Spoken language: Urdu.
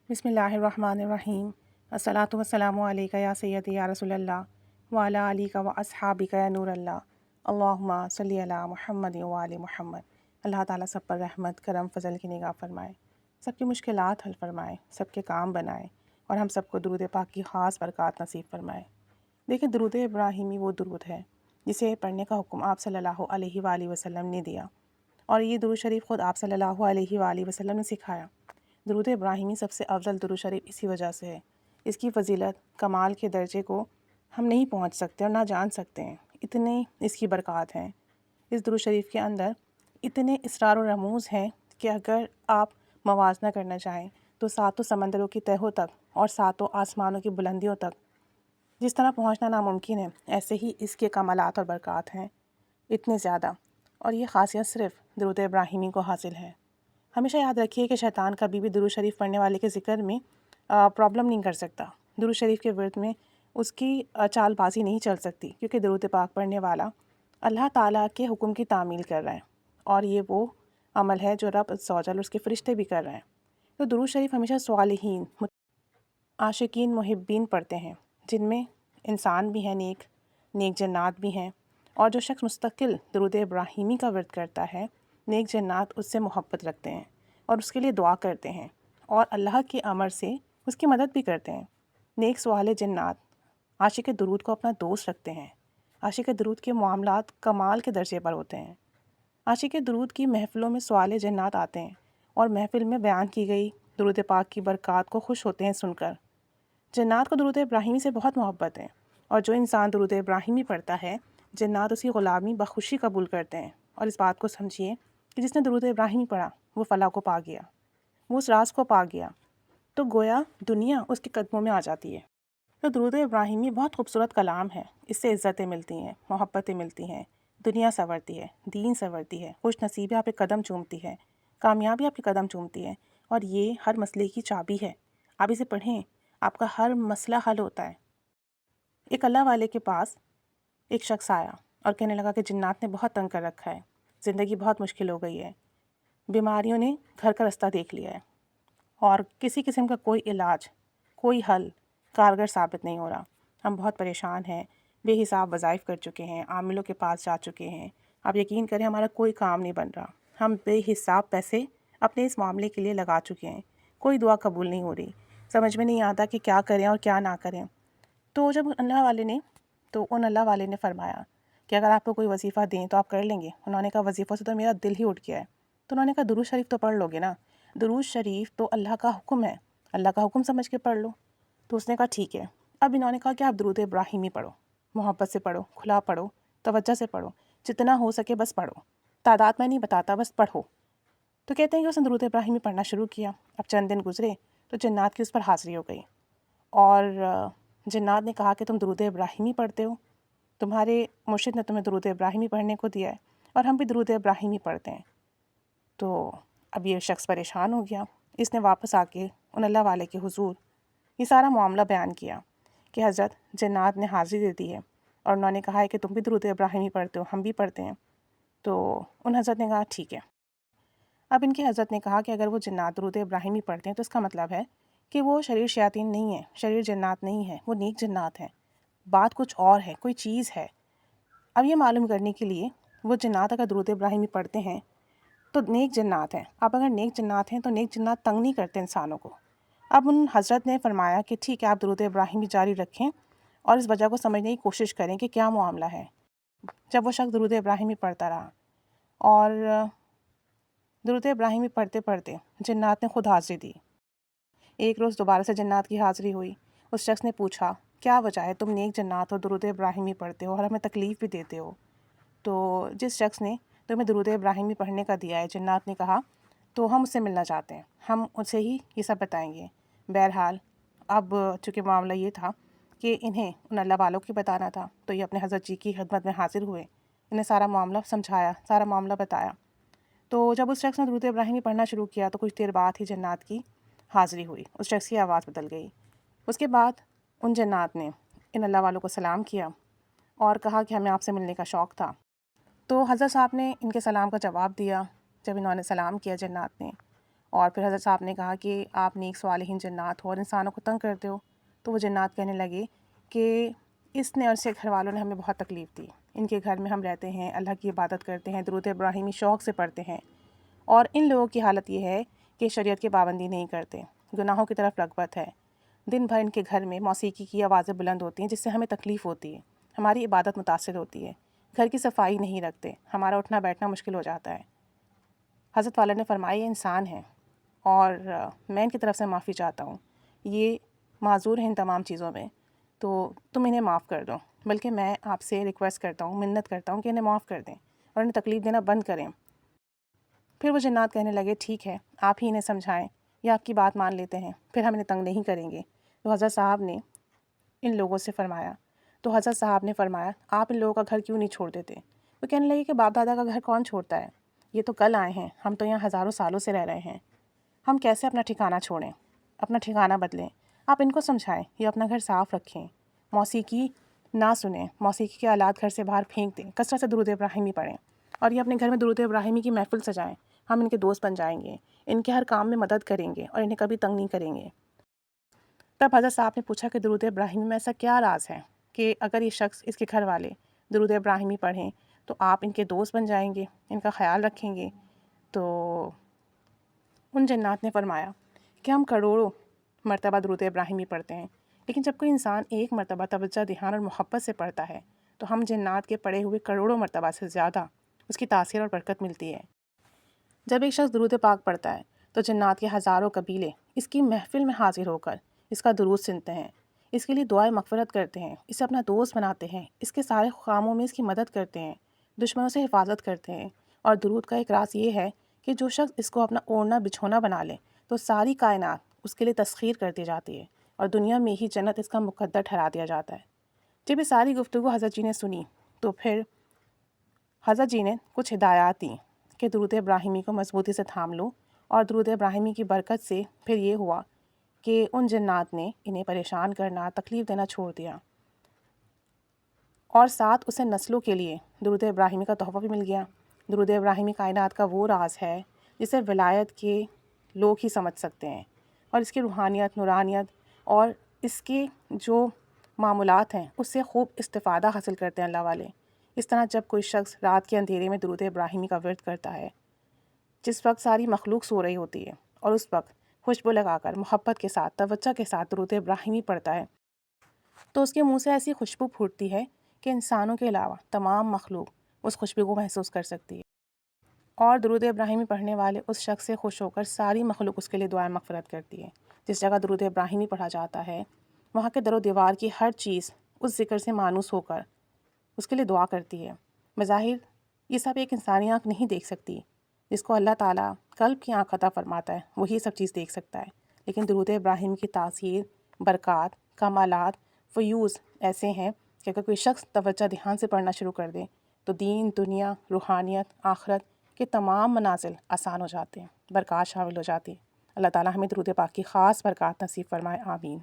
بسم اللہ الرحمن الرحیم۔ الصلاۃ والسلام علیک یا سیدی یا رسول اللہ وعلی آلک و اصحابک یا نور اللہ، اللہم صلی علی محمد و آل محمد۔ اللہ تعالیٰ سب پر رحمت، کرم، فضل کی نگاہ فرمائے، سب کی مشکلات حل فرمائے، سب کے کام بنائے اور ہم سب کو درود پاک کی خاص برکات نصیب فرمائے۔ دیکھیں، درود ابراہیمی وہ درود ہے جسے پڑھنے کا حکم آپ صلی اللہ علیہ وآلہ وسلم نے دیا، اور یہ درود شریف خود آپ صلی اللہ علیہ وآلہ وسلم نے سکھایا۔ درود ابراہیمی سب سے افضل درود شریف اسی وجہ سے ہے، اس کی فضیلت کمال کے درجے کو ہم نہیں پہنچ سکتے اور نہ جان سکتے ہیں، اتنے اس کی برکات ہیں۔ اس درود شریف کے اندر اتنے اسرار و رموز ہیں کہ اگر آپ موازنہ کرنا چاہیں تو ساتوں سمندروں کی تہوں تک اور ساتوں آسمانوں کی بلندیوں تک جس طرح پہنچنا ناممکن ہے، ایسے ہی اس کے کمالات اور برکات ہیں اتنے زیادہ، اور یہ خاصیت صرف درود ابراہیمی کو حاصل ہے۔ ہمیشہ یاد رکھیے کہ شیطان کبھی بھی درود شریف پڑھنے والے کے ذکر میں پرابلم نہیں کر سکتا، درود شریف کے ورد میں اس کی چال بازی نہیں چل سکتی، کیونکہ درود پاک پڑھنے والا اللہ تعالیٰ کے حکم کی تعمیل کر رہا ہے، اور یہ وہ عمل ہے جو رب عز و جل اور اس کے فرشتے بھی کر رہے ہیں۔ تو درود شریف ہمیشہ صالحین، عاشقین، محبین پڑھتے ہیں، جن میں انسان بھی ہیں، نیک جنات بھی ہیں، اور جو شخص مستقل درود ابراہیمی کا ورد کرتا ہے، نیک جنات اس سے محبت رکھتے ہیں اور اس کے لیے دعا کرتے ہیں اور اللہ کے امر سے اس کی مدد بھی کرتے ہیں۔ نیک سوال جنات عاشق درود کو اپنا دوست رکھتے ہیں۔ عاشق درود کے معاملات کمال کے درجے پر ہوتے ہیں۔ عاشق درود کی محفلوں میں سوال جنات آتے ہیں اور محفل میں بیان کی گئی درود پاک کی برکات کو خوش ہوتے ہیں سن کر۔ جنات کو درود ابراہیمی سے بہت محبت ہے، اور جو انسان درود ابراہیمی پڑھتا ہے، جنات اسی غلامی بخوشی قبول کرتے ہیں۔ اور اس بات کو سمجھیے کہ جس نے درود ابراہیمی پڑھا وہ فلاح کو پا گیا، وہ اس راز کو پا گیا، تو گویا دنیا اس کے قدموں میں آ جاتی ہے۔ تو درود ابراہیمی بہت خوبصورت کلام ہے، اس سے عزتیں ملتی ہیں، محبتیں ملتی ہیں، دنیا سنورتی ہے، دین سنورتی ہے، خوش نصیبی آپ کے قدم چومتی ہے، کامیابی آپ کے قدم چومتی ہے، اور یہ ہر مسئلے کی چابی ہے۔ آپ اسے پڑھیں، آپ کا ہر مسئلہ حل ہوتا ہے۔ ایک اللہ والے کے پاس ایک شخص آیا اور کہنے لگا کہ جنات نے بہت تنگ کر رکھا ہے، زندگی بہت مشکل ہو گئی ہے، بیماریوں نے گھر کا رستہ دیکھ لیا ہے، اور کسی قسم کا کوئی علاج، کوئی حل کارگر ثابت نہیں ہو رہا، ہم بہت پریشان ہیں، بے حساب وظائف کر چکے ہیں، عاملوں کے پاس جا چکے ہیں، آپ یقین کریں ہمارا کوئی کام نہیں بن رہا، ہم بے حساب پیسے اپنے اس معاملے کے لیے لگا چکے ہیں، کوئی دعا قبول نہیں ہو رہی، سمجھ میں نہیں آتا کہ کیا کریں اور کیا نہ کریں۔ تو جب ان اللہ والے نے فرمایا کہ اگر آپ کو کوئی وظیفہ دیں تو آپ کر لیں گے؟ انہوں نے کہا وظیفہ سے تو میرا دل ہی اٹھ گیا ہے۔ تو انہوں نے کہا درود شریف تو پڑھ لو گے نا؟ درود شریف تو اللہ کا حکم ہے، اللہ کا حکم سمجھ کے پڑھ لو۔ تو اس نے کہا ٹھیک ہے۔ اب انہوں نے کہا کہ آپ درود ابراہیمی پڑھو، محبت سے پڑھو، کھلا پڑھو، توجہ سے پڑھو، جتنا ہو سکے بس پڑھو، تعداد میں نہیں بتاتا، بس پڑھو۔ تو کہتے ہیں کہ اس نے درود ابراہیمی پڑھنا شروع کیا۔ اب چند دن گزرے تو جنات کی اس پر حاضری ہو گئی، اور جنات نے کہا کہ تم درود ابراہیمی پڑھتے ہو، تمہارے مرشد نے تمہیں درود ابراہیمی پڑھنے کو دیا ہے، اور ہم بھی درود ابراہیمی پڑھتے ہیں۔ تو اب یہ شخص پریشان ہو گیا، اس نے واپس آ کے ان اللہ والے کے حضور یہ سارا معاملہ بیان کیا کہ حضرت جنات نے حاضری دے دی ہے، اور انہوں نے کہا ہے کہ تم بھی درود ابراہیمی پڑھتے ہو، ہم بھی پڑھتے ہیں۔ تو ان حضرت نے کہا ٹھیک ہے۔ اب ان کے حضرت نے کہا کہ اگر وہ جنات درود ابراہیمی پڑھتے ہیں تو اس کا مطلب ہے کہ وہ شریر شیاطین نہیں ہیں، شریر جنات نہیں ہیں، وہ نیک جنات ہیں، بات کچھ اور ہے، کوئی چیز ہے۔ اب یہ معلوم کرنے کے لیے وہ جنات اگر درود ابراہیمی پڑھتے ہیں تو نیک جنات ہیں، اب اگر نیک جنات ہیں تو نیک جنات تنگ نہیں کرتے انسانوں کو۔ اب ان حضرت نے فرمایا کہ ٹھیک ہے، آپ درود ابراہیمی جاری رکھیں اور اس وجہ کو سمجھنے کی کوشش کریں کہ کیا معاملہ ہے۔ جب وہ شخص درود ابراہیمی پڑھتا رہا، اور درود ابراہیمی پڑھتے پڑھتے جنات نے خود حاضری دی۔ ایک روز دوبارہ سے جنات کی حاضری ہوئی۔ اس شخص نے پوچھا کیا وجہ ہے، تم نیک جنات ہو، درود ابراہیمی پڑھتے ہو اور ہمیں تکلیف بھی دیتے ہو؟ تو جس شخص نے تمہیں درود ابراہیمی پڑھنے کا دیا ہے، جنات نے کہا تو ہم اس سے ملنا چاہتے ہیں، ہم اسے ہی یہ سب بتائیں گے۔ بہرحال اب چونکہ معاملہ یہ تھا کہ انہیں ان اللہ والوں کی بتانا تھا، تو یہ اپنے حضرت جی کی خدمت میں حاضر ہوئے، انہیں سارا معاملہ سمجھایا، سارا معاملہ بتایا۔ تو جب اس شخص نے درود ابراہیمی پڑھنا شروع کیا تو کچھ دیر بعد ہی جنات کی حاضری ہوئی، اس شخص کی آواز بدل گئی۔ اس کے بعد ان جنات نے ان اللہ والوں کو سلام کیا اور کہا کہ ہمیں آپ سے ملنے کا شوق تھا۔ تو حضرت صاحب نے ان کے سلام کا جواب دیا جب انہوں نے سلام کیا جنات نے، اور پھر حضرت صاحب نے کہا کہ آپ نیک صالحین جنات ہو اور انسانوں کو تنگ کرتے ہو. تو وہ جنات کہنے لگے کہ اس نے اور اس کے گھر والوں نے ہمیں بہت تکلیف دی. ان کے گھر میں ہم رہتے ہیں، اللہ کی عبادت کرتے ہیں، درود ابراہیمی شوق سے پڑھتے ہیں، اور ان لوگوں کی حالت یہ ہے کہ شریعت کی پابندی نہیں کرتے، گناہوں کی طرف رغبت ہے. دن بھر ان کے گھر میں موسیقی کی آوازیں بلند ہوتی ہیں جس سے ہمیں تکلیف ہوتی ہے، ہماری عبادت متاثر ہوتی ہے، گھر کی صفائی نہیں رکھتے، ہمارا اٹھنا بیٹھنا مشکل ہو جاتا ہے. حضرت والا نے فرمایا یہ انسان ہیں اور میں ان کی طرف سے معافی چاہتا ہوں، یہ معذور ہیں ان تمام چیزوں میں، تو تم انہیں معاف کر دو. بلکہ میں آپ سے ریکویسٹ کرتا ہوں، منت کرتا ہوں کہ انہیں معاف کر دیں اور انہیں تکلیف دینا بند کریں. پھر وہ جنات کہنے لگے ٹھیک ہے، آپ ہی انہیں سمجھائیں یا آپ کی بات مان لیتے ہیں، پھر ہم انہیں تنگ نہیں کریں گے. تو حضرت صاحب نے ان لوگوں سے فرمایا آپ ان لوگوں کا گھر کیوں نہیں چھوڑ دیتے؟ وہ کہنے لگے کہ باپ دادا کا گھر کون چھوڑتا ہے، یہ تو کل آئے ہیں، ہم تو یہاں ہزاروں سالوں سے رہ رہے ہیں، ہم کیسے اپنا ٹھکانہ چھوڑیں، اپنا ٹھکانہ بدلیں. آپ ان کو سمجھائیں، یہ اپنا گھر صاف رکھیں، موسیقی نہ سنیں، موسیقی کے آلات گھر سے باہر پھینک دیں، کثرت سے درود ابراہیمی پڑھیں، اور یہ اپنے گھر میں درود ابراہیمی کی محفل سجائیں. ہم ان کے دوست بن جائیں گے، ان کے ہر کام میں مدد کریں گے اور انہیں کبھی تنگ نہیں کریں گے. تب حضرت صاحب نے پوچھا کہ درود ابراہیمی میں ایسا کیا راز ہے کہ اگر یہ شخص، اس کے گھر والے درود ابراہیمی پڑھیں تو آپ ان کے دوست بن جائیں گے، ان کا خیال رکھیں گے؟ تو ان جنات نے فرمایا کہ ہم کروڑوں مرتبہ درود ابراہیمی پڑھتے ہیں، لیکن جب کوئی انسان ایک مرتبہ توجہ، دھیان اور محبت سے پڑھتا ہے تو ہم جنات کے پڑھے ہوئے کروڑوں مرتبہ سے زیادہ اس کی تاثیر اور برکت ملتی ہے. جب ایک شخص درود پاک پڑھتا ہے تو جنات کے ہزاروں قبیلے اس کی محفل میں حاضر ہو کر اس کا درود سنتے ہیں، اس کے لیے دعائیں مغفرت کرتے ہیں، اسے اپنا دوست بناتے ہیں، اس کے سارے کاموں میں اس کی مدد کرتے ہیں، دشمنوں سے حفاظت کرتے ہیں. اور درود کا ایک راز یہ ہے کہ جو شخص اس کو اپنا اوڑھنا بچھونا بنا لے تو ساری کائنات اس کے لیے تسخیر کر دی جاتی ہے اور دنیا میں ہی جنت اس کا مقدر ٹھہرا دیا جاتا ہے. جب یہ ساری گفتگو حضرت جی نے سنی تو پھر حضرت جی نے کچھ ہدایات دیں کہ درود ابراہیمی کو مضبوطی سے تھام لو. اور درود ابراہیمی کی برکت سے پھر یہ ہوا کہ ان جنات نے انہیں پریشان کرنا، تکلیف دینا چھوڑ دیا، اور ساتھ اسے نسلوں کے لیے درود ابراہیمی کا تحفہ بھی مل گیا. درود ابراہیمی کائنات کا وہ راز ہے جسے ولایت کے لوگ ہی سمجھ سکتے ہیں، اور اس کی روحانیت، نورانیت اور اس کے جو معمولات ہیں اس سے خوب استفادہ حاصل کرتے ہیں اللہ والے. اس طرح جب کوئی شخص رات کے اندھیرے میں درود ابراہیمی کا ورد کرتا ہے، جس وقت ساری مخلوق سو رہی ہوتی ہے، اور اس وقت خوشبو لگا کر محبت کے ساتھ، توجہ کے ساتھ درود ابراہیمی پڑھتا ہے، تو اس کے منہ سے ایسی خوشبو پھوٹتی ہے کہ انسانوں کے علاوہ تمام مخلوق اس خوشبو کو محسوس کر سکتی ہے. اور درود ابراہیمی پڑھنے والے اس شخص سے خوش ہو کر ساری مخلوق اس کے لیے دعائیں مغفرت کرتی ہے. جس جگہ درود ابراہیمی پڑھا جاتا ہے وہاں کے در و دیوار کی ہر چیز اس ذکر سے مانوس ہو کر اس کے لیے دعا کرتی ہے. بظاہر یہ سب ایک انسانی آنکھ نہیں دیکھ سکتی، جس کو اللہ تعالیٰ قلب کی آنکھ عطا فرماتا ہے وہی سب چیز دیکھ سکتا ہے. لیکن درود ابراہیم کی تاثیر، برکات، کمالات، فیوز ایسے ہیں کہ اگر کوئی شخص توجہ دھیان سے پڑھنا شروع کر دے تو دین، دنیا، روحانیت، آخرت کے تمام منازل آسان ہو جاتے ہیں، برکات شامل ہو جاتی ہے. اللہ تعالیٰ ہمیں درود پاک کی خاص برکات نصیب فرمائے، آمین.